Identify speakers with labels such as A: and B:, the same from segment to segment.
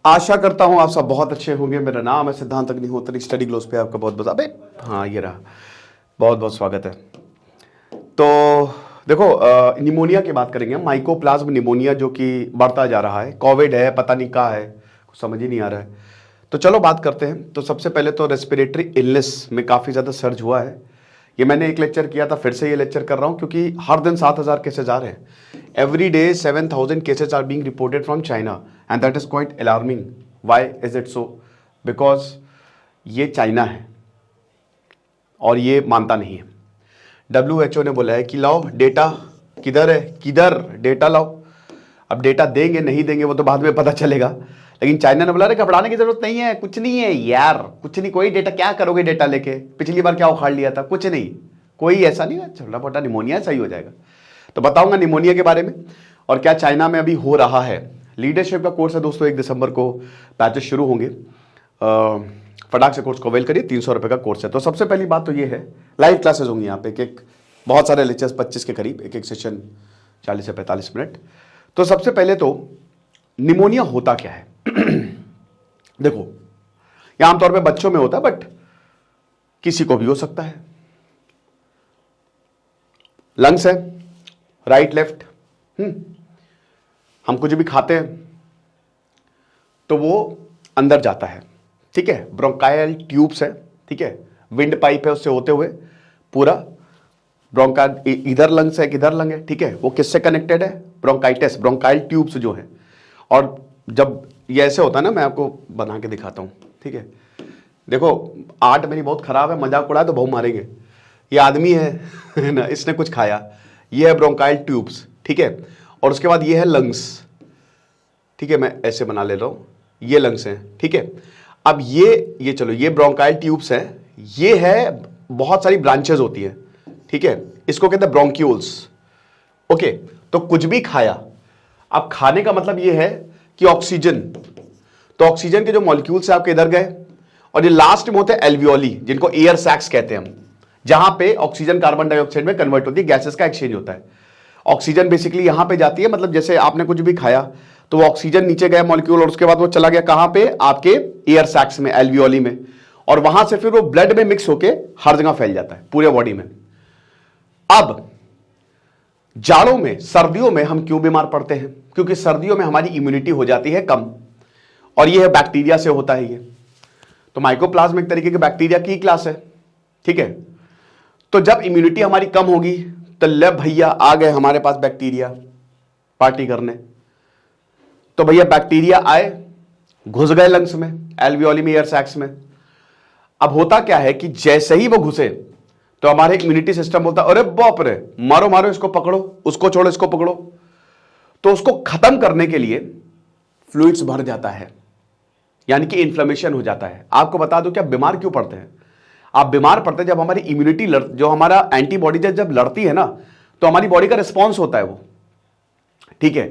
A: आशा करता हूं आप सब बहुत अच्छे होंगे। मेरा नाम है सिद्धांत अग्निहोत्री, स्टडी ग्लोस पे आपका बहुत बहुत अबे हाँ ये रहा, बहुत बहुत स्वागत है। तो देखो, निमोनिया की बात करेंगे, माइकोप्लाज्म निमोनिया जो कि बढ़ता जा रहा है। कोविड है, पता नहीं क्या है, कुछ समझ ही नहीं आ रहा है। तो चलो बात करते हैं। तो सबसे पहले तो रेस्पिरेटरी इलनेस में काफ़ी ज़्यादा सर्ज हुआ है। ये मैंने एक लेक्चर किया था, फिर से ये लेक्चर कर रहा हूँ क्योंकि हर दिन 7,000 केसेज आ रहे हैं। Every day 7,000 cases are being reported from China and that is quite alarming. Why is it so? Because ये चाइना है और ये मानता नहीं है। WHO ने बोला है कि लाओ डेटा, किधर है, किधर डेटा लाओ। अब डेटा देंगे नहीं देंगे वो तो बाद में पता चलेगा, लेकिन चाइना ने बोला रे घबराने की जरूरत नहीं है, कुछ नहीं है यार, कुछ नहीं, कोई डेटा क्या करोगे डेटा लेके, पिछली बार क्या उखाड़ लिया था, कुछ नहीं, कोई ऐसा नहीं है, छोटा मोटा निमोनिया सही हो जाएगा। तो बताऊंगा निमोनिया के बारे में और क्या चाइना में अभी हो रहा है। लीडरशिप का कोर्स है दोस्तों, 1 दिसंबर को बैचेस शुरू होंगे। फटाक से कोर्स को अवेल करिए, 300 रुपये का कोर्स है। तो सबसे पहली बात तो ये है, लाइव क्लासेस होंगी यहाँ पे, एक बहुत सारे लेक्चर्स, 25 के करीब, एक एक सेशन 40 से 45 मिनट। तो सबसे पहले तो निमोनिया होता क्या है? देखो, यह आमतौर पे बच्चों में होता है, बट किसी को भी हो सकता है। लंग्स है, राइट लेफ्ट, हम कुछ भी खाते हैं तो वो अंदर जाता है, ठीक है। ब्रोंकायल ट्यूब्स है, ठीक है, विंड पाइप है, उससे होते हुए पूरा ब्रोंका, इधर लंग्स है, किधर लंग है, ठीक है। वो किससे कनेक्टेड है? ब्रोंकाइटिस, ब्रोंकाइल ट्यूब्स जो है। और जब ये ऐसे होता है ना, मैं आपको बना के दिखाता हूं, ठीक है। देखो, आर्ट मेरी बहुत खराब है, मजाक उड़ाए तो बहु मारेंगे। ये आदमी है ना, इसने कुछ खाया, ये है ब्रोंकाइल ट्यूब्स, ठीक है। और उसके बाद ये है लंग्स, ठीक है, मैं ऐसे बना ले रहा हूं, ये लंग्स हैं, ठीक है। अब ये चलो, ये ब्रोंकाइल ट्यूब्स हैं, ये है, बहुत सारी ब्रांचेस होती है, ठीक है, इसको कहते हैं ब्रोंक्यूल्स। ओके, तो कुछ भी खाया, अब खाने का मतलब ये है कि ऑक्सीजन, तो ऑक्सीजन के जो मॉलिक्यूल्स है आपके इधर गए, और ये लास्ट में होते हैं एल्वियोली, जिनको एयर सैक्स कहते हैं हम, जहां पे ऑक्सीजन कार्बन डाइऑक्साइड में कन्वर्ट होती है, गैसेस का एक्सचेंज होता है। ऑक्सीजन बेसिकली यहां पे जाती है, मतलब जैसे आपने कुछ भी खाया तो वो ऑक्सीजन नीचे गया मॉलिक्यूल, और उसके बाद वो चला गया कहां पे? आपके एयर सैक्स में, एल्वियोली में, और वहां से फिर वो ब्लड में मिक्स होके हर जगह फैल जाता है, पूरे बॉडी में। अब जाड़ों में, सर्दियों में हम क्यों बीमार पड़ते हैं? क्योंकि सर्दियों में हमारी इम्यूनिटी हो जाती है कम, और ये है बैक्टीरिया से होता है ये। तो माइकोप्लाज्म एक तरीके के बैक्टीरिया की क्लास है, ठीक है। तो जब इम्यूनिटी हमारी कम होगी तो ले भैया आ गए हमारे पास बैक्टीरिया पार्टी करने। तो भैया बैक्टीरिया आए, घुस गए लंग्स में, एल्वियोली में, एयर सैक्स में। अब होता क्या है कि जैसे ही वो घुसे तो हमारे इम्यूनिटी सिस्टम बोलता है अरे बाप रे, मारो मारो इसको, पकड़ो उसको, छोड़ो इसको, पकड़ो। तो उसको खत्म करने के लिए फ्लूइड्स भर जाता है, यानी कि इन्फ्लेमेशन हो जाता है। आपको बता दो, क्या बीमार क्यों पड़ते हैं? आप बीमार पड़ते हैं जब हमारी इम्यूनिटी, जो हमारा एंटीबॉडी जब लड़ती है ना, तो हमारी बॉडी का रिस्पॉन्स होता है वो, ठीक है।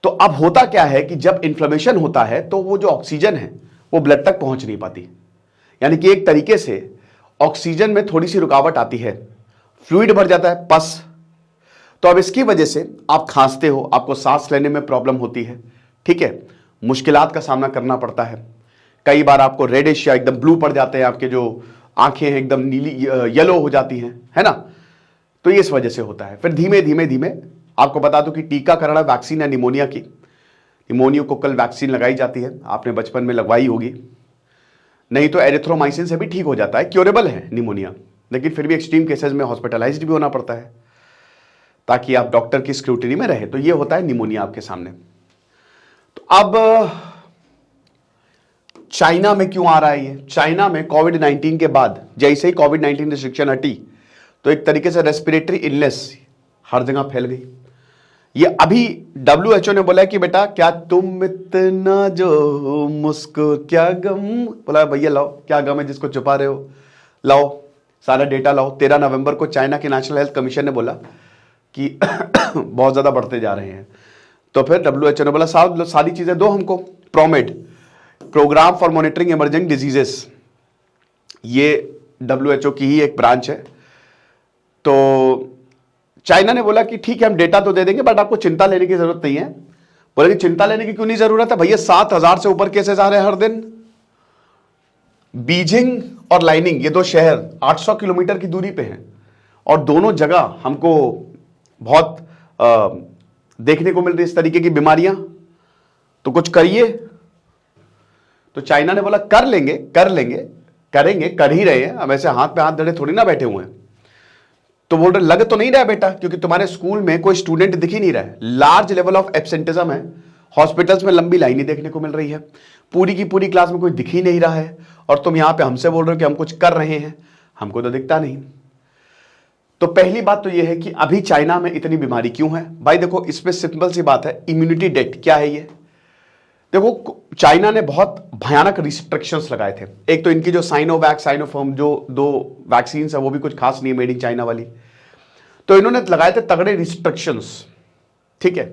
A: तो अब होता क्या है कि जब इन्फ्लेमेशन होता है तो वो जो ऑक्सीजन है वो ब्लड तक पहुंच नहीं पाती, यानी कि एक तरीके से ऑक्सीजन में थोड़ी सी रुकावट आती है, फ्लूइड भर जाता है, पस। तो अब इसकी वजह से आप खांसते हो, आपको सांस लेने में प्रॉब्लम होती है, ठीक है, मुश्किलात का सामना करना पड़ता है। कई बार आपको रेडिश या एकदम ब्लू पड़ जाते हैं, आपके जो आंखें हैं एकदम नीली, येलो हो जाती हैं, है ना। तो ये इस वजह से होता है। फिर धीमे धीमे धीमे, आपको बता दूं कि टीकाकरण वैक्सीन है निमोनिया की, निमोनियोकोकल वैक्सीन लगाई जाती है, आपने बचपन में लगवाई होगी। नहीं तो एरिथ्रोमाइसिन से भी ठीक हो जाता है, क्योरेबल है निमोनिया, लेकिन फिर भी एक्सट्रीम केसेस में हॉस्पिटलाइज्ड भी होना पड़ता है ताकि आप डॉक्टर की स्क्रूटिनी में रहे। तो ये होता है निमोनिया आपके सामने। तो अब चाइना में क्यों आ रहा है ये? चाइना में कोविड-19 के बाद जैसे ही कोविड-19 रिस्ट्रिक्शन हटी तो एक तरीके से रेस्पिरेटरी इलनेस हर जगह फैल गई। ये अभी WHO ने बोला है कि बेटा क्या तुम इतना जो मुस्को, क्या गम, बोला भैया लाओ, क्या गम है जिसको छुपा रहे हो, लाओ सारा डेटा लाओ। 13 नवंबर को चाइना के नेशनल हेल्थ कमीशन ने बोला कि बहुत ज्यादा बढ़ते जा रहे हैं। तो फिर WHO ने बोला साहब सारी चीजें दो हमको, ProMED, programme for monitoring emerging diseases, ये WHO की ही एक ब्रांच है। तो चाइना ने बोला कि ठीक है हम डेटा तो दे देंगे, बट आपको चिंता लेने की जरूरत नहीं है, बोले कि चिंता लेने की क्यों नहीं जरूरत है भैया, 7,000 से ऊपर केसेस आ रहे हैं हर दिन। बीजिंग और लाइनिंग ये दो शहर 800 किलोमीटर की दूरी पे हैं और दोनों जगह हमको बहुत देखने को मिल रही इस तरीके की बीमारियां। तो कुछ करिए। तो चाइना ने बोला कर लेंगे करेंगे, कर ही रहे हैं, हम ऐसे हाथ पे हाथ धरे थोड़ी ना बैठे हुए हैं। तो बोल रहे लग तो नहीं रहा है बेटा, क्योंकि तुम्हारे स्कूल में कोई स्टूडेंट दिख ही नहीं रहा है, लार्ज लेवल ऑफ एब्सेंटिज्म है, हॉस्पिटल्स में लंबी लाइनें देखने को मिल रही है, पूरी की पूरी क्लास में कोई दिख ही नहीं रहा है, और तुम यहां पे हमसे बोल रहे हो कि हम कुछ कर रहे हैं, हमको तो दिखता नहीं। तो पहली बात तो यह है कि अभी चाइना में इतनी बीमारी क्यों है भाई। देखो इसमें सिंपल सी बात है, इम्यूनिटी डेट क्या है ये। देखो चाइना ने बहुत भयानक रिस्ट्रिक्शंस लगाए थे। एक तो इनकी जो साइनोवैक साइनोफर्म जो दो वैक्सीन है वो भी कुछ खास नहीं है, मेड इन चाइना वाली, तो इन्होंने लगाए थे तगड़े रिस्ट्रिक्शंस, ठीक है।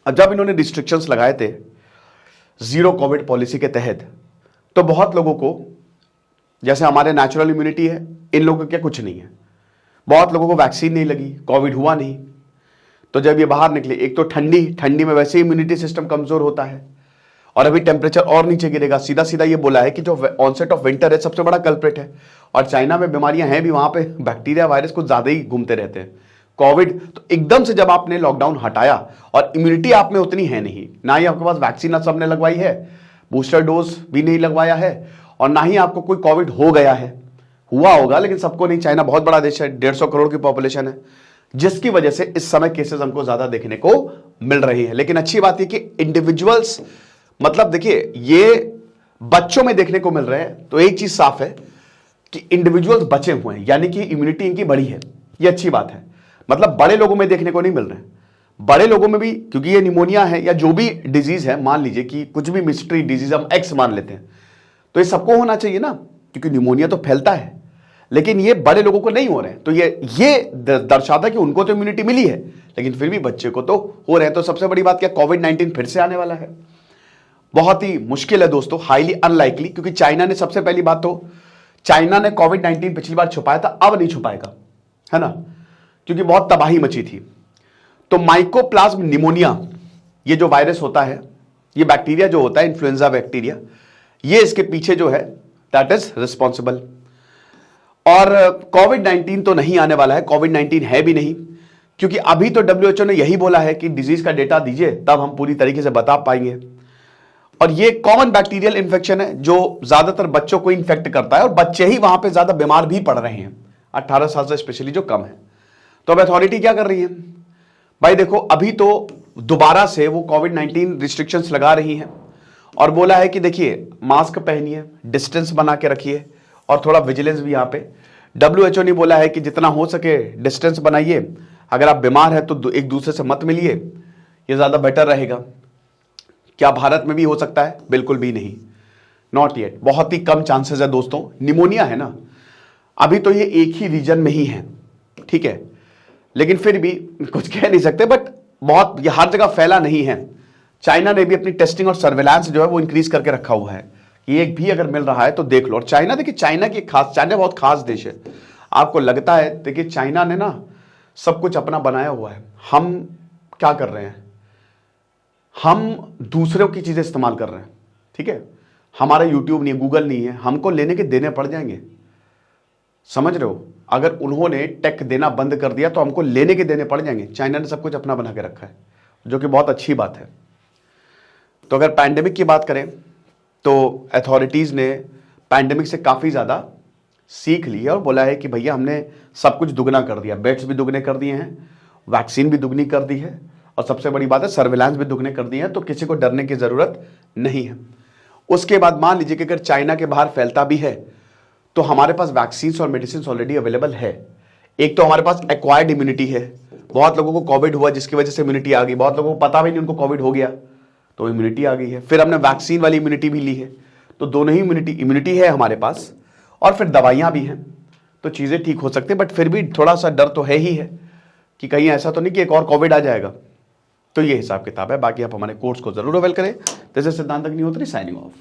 A: अब जब इन्होंने रिस्ट्रिक्शंस लगाए थे जीरो कोविड पॉलिसी के तहत, तो बहुत लोगों को, जैसे हमारे नेचुरल इम्यूनिटी है, इन लोगों के कुछ नहीं है, बहुत लोगों को वैक्सीन नहीं लगी, कोविड हुआ नहीं। तो जब ये बाहर निकले, एक तो ठंडी में वैसे ही इम्यूनिटी सिस्टम कमजोर होता है, और अभी टेम्परेचर और नीचे गिरेगा। सीधा सीधा ये बोला है कि जो ऑनसेट ऑफ विंटर है सबसे बड़ा कल्प्रिट है, और चाइना में बीमारियां हैं भी, वहां पे बैक्टीरिया वायरस कुछ ज्यादा ही घूमते रहते हैं। कोविड तो एकदम से जब आपने लॉकडाउन हटाया और इम्यूनिटी आप में उतनी है नहीं, ना ही आपके पास वैक्सीन सबने लगवाई है, बूस्टर डोज भी नहीं लगवाया है, और ना ही आपको कोई कोविड हो गया है, हुआ होगा लेकिन सबको नहीं। चाइना बहुत बड़ा देश है, 150 करोड़ की पॉपुलेशन है, जिसकी वजह से इस समय केसेस हमको ज्यादा देखने को मिल रही है। लेकिन अच्छी बात यह कि इंडिविजुअल्स, मतलब देखिए ये बच्चों में देखने को मिल रहे हैं, तो एक चीज साफ है कि इंडिविजुअल्स बचे हुए हैं, यानी कि इम्यूनिटी इनकी बढ़ी है, ये अच्छी बात है। मतलब बड़े लोगों में देखने को नहीं मिल रहे हैं। बड़े लोगों में भी, क्योंकि ये निमोनिया है या जो भी डिजीज है, मान लीजिए कि कुछ भी मिस्ट्री डिजीज हम एक्स मान लेते हैं, तो ये सबको होना चाहिए ना, क्योंकि निमोनिया तो फैलता है, लेकिन ये बड़े लोगों को नहीं हो रहे हैं। तो ये दर्शाता है कि उनको तो इम्यूनिटी मिली है, लेकिन फिर भी बच्चे को तो हो रहे हैं। तो सबसे बड़ी बात क्या, कोविड-19 फिर से आने वाला है। बहुत ही मुश्किल है दोस्तों, हाईली अनलाइकली, क्योंकि चाइना ने, सबसे पहली बात तो चाइना ने कोविड-19 पिछली बार छुपाया था, अब नहीं छुपाएगा, है ना, क्योंकि बहुत तबाही मची थी। तो माइकोप्लाज्म निमोनिया, ये जो वायरस होता है, ये बैक्टीरिया जो होता है, इन्फ्लुएंजा बैक्टीरिया, ये इसके पीछे जो है दैट इज रिस्पॉन्सिबल। और कोविड-19 तो नहीं आने वाला है, कोविड-19 है भी नहीं, क्योंकि अभी तो WHO ने यही बोला है कि डिजीज का डेटा दीजिए तब हम पूरी तरीके से बता पाएंगे। और ये कॉमन बैक्टीरियल इंफेक्शन है जो ज्यादातर बच्चों को इन्फेक्ट करता है, और बच्चे ही वहां पे ज्यादा बीमार भी पड़ रहे हैं, 18 साल से स्पेशली जो कम है। तो अब अथॉरिटी क्या कर रही है भाई, देखो अभी तो दोबारा से वो कोविड-19 रिस्ट्रिक्शंस लगा रही हैं, और बोला है कि देखिए मास्क पहनिए, डिस्टेंस बना के रखिए, और थोड़ा विजिलेंस भी। यहां पे WHO ने बोला है कि जितना हो सके डिस्टेंस बनाइए, अगर आप बीमार हैं तो एक दूसरे से मत मिलिए, ये ज्यादा बेटर रहेगा। क्या भारत में भी हो सकता है? बिल्कुल भी नहीं, नॉट येट, बहुत ही कम चांसेस है दोस्तों। निमोनिया है ना, अभी तो ये एक ही रीजन में ही है, ठीक है, लेकिन फिर भी कुछ कह नहीं सकते, बट बहुत ये हर जगह फैला नहीं है। चाइना ने भी अपनी टेस्टिंग और सर्वेलांस जो है वो इंक्रीज करके रखा हुआ है, कि एक भी अगर मिल रहा है तो देख लो। और चाइना, देखिए चाइना की खास, चाइना बहुत खास देश है। आपको लगता है, देखिए चाइना ने ना सब कुछ अपना बनाया हुआ है, हम क्या कर रहे हैं, हम दूसरों की चीजें इस्तेमाल कर रहे हैं, ठीक है। हमारा यूट्यूब नहीं है, गूगल नहीं है, हमको लेने के देने पड़ जाएंगे, समझ रहे हो। अगर उन्होंने टेक देना बंद कर दिया तो हमको लेने के देने पड़ जाएंगे। चाइना ने सब कुछ अपना बना के रखा है, जो कि बहुत अच्छी बात है। तो अगर पैंडेमिक की बात करें तो अथॉरिटीज ने पैंडेमिक से काफी ज्यादा सीख ली है, और बोला है कि भैया हमने सब कुछ दुगना कर दिया, बेड्स भी दुगने कर दिए हैं, वैक्सीन भी दुगनी कर दी है, और सबसे बड़ी बात है सर्विलांस भी दुगने कर दिए हैं, तो किसी को डरने की जरूरत नहीं है। उसके बाद मान लीजिए कि अगर चाइना के बाहर फैलता भी है तो हमारे पास वैक्सीन और मेडिसिन ऑलरेडी अवेलेबल है। एक तो हमारे पास एक्वायर्ड इम्यूनिटी है, बहुत लोगों को कोविड हुआ जिसकी वजह से इम्यूनिटी आ गई, बहुत लोगों को पता भी नहीं उनको कोविड हो गया तो इम्यूनिटी आ गई है। फिर हमने वैक्सीन वाली इम्यूनिटी भी ली है, तो दोनों ही इम्यूनिटी है हमारे पास, और फिर दवाइयां भी हैं, तो चीजें ठीक हो सकती है। बट फिर भी थोड़ा सा डर तो है ही है कि कहीं ऐसा तो नहीं कि एक और कोविड आ जाएगा। तो ये हिसाब किताब है। बाकी आप हमारे कोर्स को जरूर अवेल करें। दिस इज सिद्धांत अग्निहोत्री साइनिंग ऑफ।